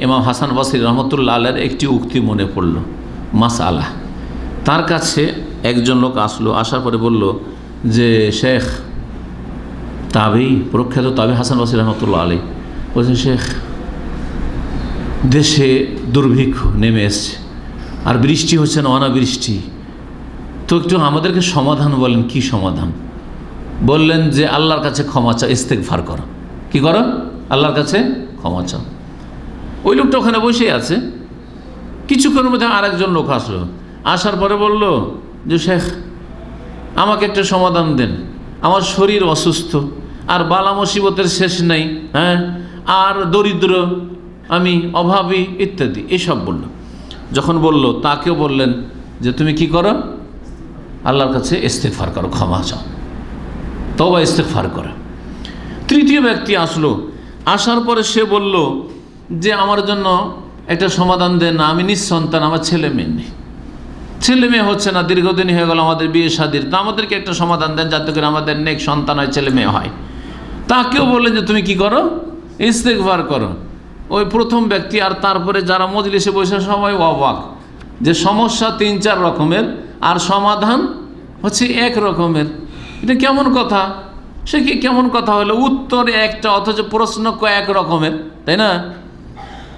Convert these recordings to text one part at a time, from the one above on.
ইমাম হাসান বসরি রহমতুল্লাহ আলাইহির একটি উক্তি মনে পড়ল, মাসআলা। তার কাছে একজন লোক আসলো, আসার পরে বলল যে শেখ, তাবেঈ, প্রখ্যাত তাবেঈ হাসান বসরি রহমতুল্লাহ আলাইহি বলছেন, শেখ, দেশে দুর্ভিক্ষ নেমে এসছে আর বৃষ্টি হচ্ছে না, অনাবৃষ্টি, তো একটু আমাদেরকে সমাধান বলেন। কি সমাধান? বললেন যে আল্লাহর কাছে ক্ষমা চাও, ইস্তেগফার করো। কি করো? আল্লাহর কাছে ক্ষমা চাও। ওই লোকটা ওখানে বসে আছে। কিছুক্ষণের মধ্যে আরেকজন লোক আসলো, আসার পরে বলল যে শেখ, আমাকে একটা সমাধান দেন, আমার শরীর অসুস্থ, আর বালা মুসিবতের শেষ নেই, হ্যাঁ, আর দরিদ্র আমি, অভাবী ইত্যাদি এসব বলল। যখন বলল, তাকেও বললেন যে তুমি কি করো? আল্লাহর কাছে ইস্তেগফার করো, ক্ষমা চাও, তওবা ইস্তেগফার করো। তৃতীয় ব্যক্তি আসলো, আসার পরে সে বলল যে আমার জন্য একটা সমাধান দেন না, আমি নিঃসন্তান, আমার ছেলে মেয়ে নেই, ছেলে মেয়ে হচ্ছে না, দীর্ঘদিন হয়ে গেল আমাদের বিয়ে শাদীর, তা আমাদেরকে একটা সমাধান দেন যাতে করে আমাদের নেক সন্তান হয়, ছেলে মেয়ে হয়। তাকেও বললেন যে তুমি কি করো? ইস্তেগফার করো। ওই প্রথম ব্যক্তি আর তারপরে যারা মজলিসে বসে সবাই অবাক যে সমস্যা 3-4 রকমের আর সমাধান হচ্ছে এক রকমের। এটা কেমন কথা? সে কি কেমন কথা হলো? উত্তর একটা অথচ প্রশ্ন কয়েক রকমের, তাই না?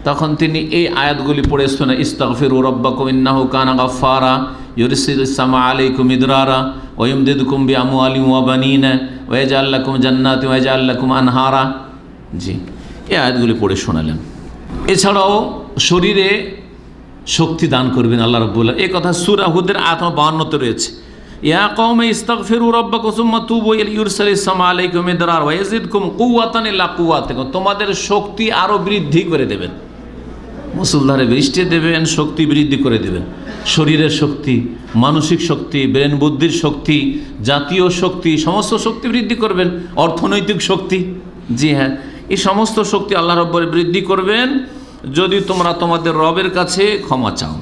তখন তিনি এই আয়াতগুলি পড়ে শোনা, ইস্তাগফিরু রাব্বাকুম ইন্নাহু কানা গাফফারা ইউরসিলুস সামা আলাইকুম ইদরারা ওয়া ইমদিদুকুম বিআমওয়ালিন ওয়া বানিনা ওয়া ইয়াজআল লাকুম জান্নাতিন ওয়া ইয়াজআল লাকুম আনহারা। জি, এই আয়াতগুলি পড়ে শোনালেন। এছাড়াও শরীরে শক্তি দান করবেন আল্লাহ রাব্বুল আলামিন, এই কথা সূরা হুদের আয়াত 52-তে রয়েছে। ইয়া কওমি ইস্তাগফিরু রাব্বাকুম সুম্মা তুবু ইলাইহি ইউরসিলুস সামা আলাইকুম ইদরারা ওয়া ইয়াজিদকুম কুওয়াতান ইলা কুওয়াতিকুম, তোমাদের শক্তি আরও বৃদ্ধি করে দেবেন, মুসলধারে বৃষ্টি দেবেন, শক্তি বৃদ্ধি করে দেবেন। শরীরের শক্তি, মানসিক শক্তি, ব্রেন বুদ্ধির শক্তি, জাতীয় শক্তি, সমস্ত শক্তি বৃদ্ধি করবেন। অর্থনৈতিক শক্তি, জি হ্যাঁ, এই সমস্ত শক্তি আল্লাহ রাব্বুল বৃদ্ধি করবেন যদি তোমরা তোমাদের রবের কাছে ক্ষমা চাও।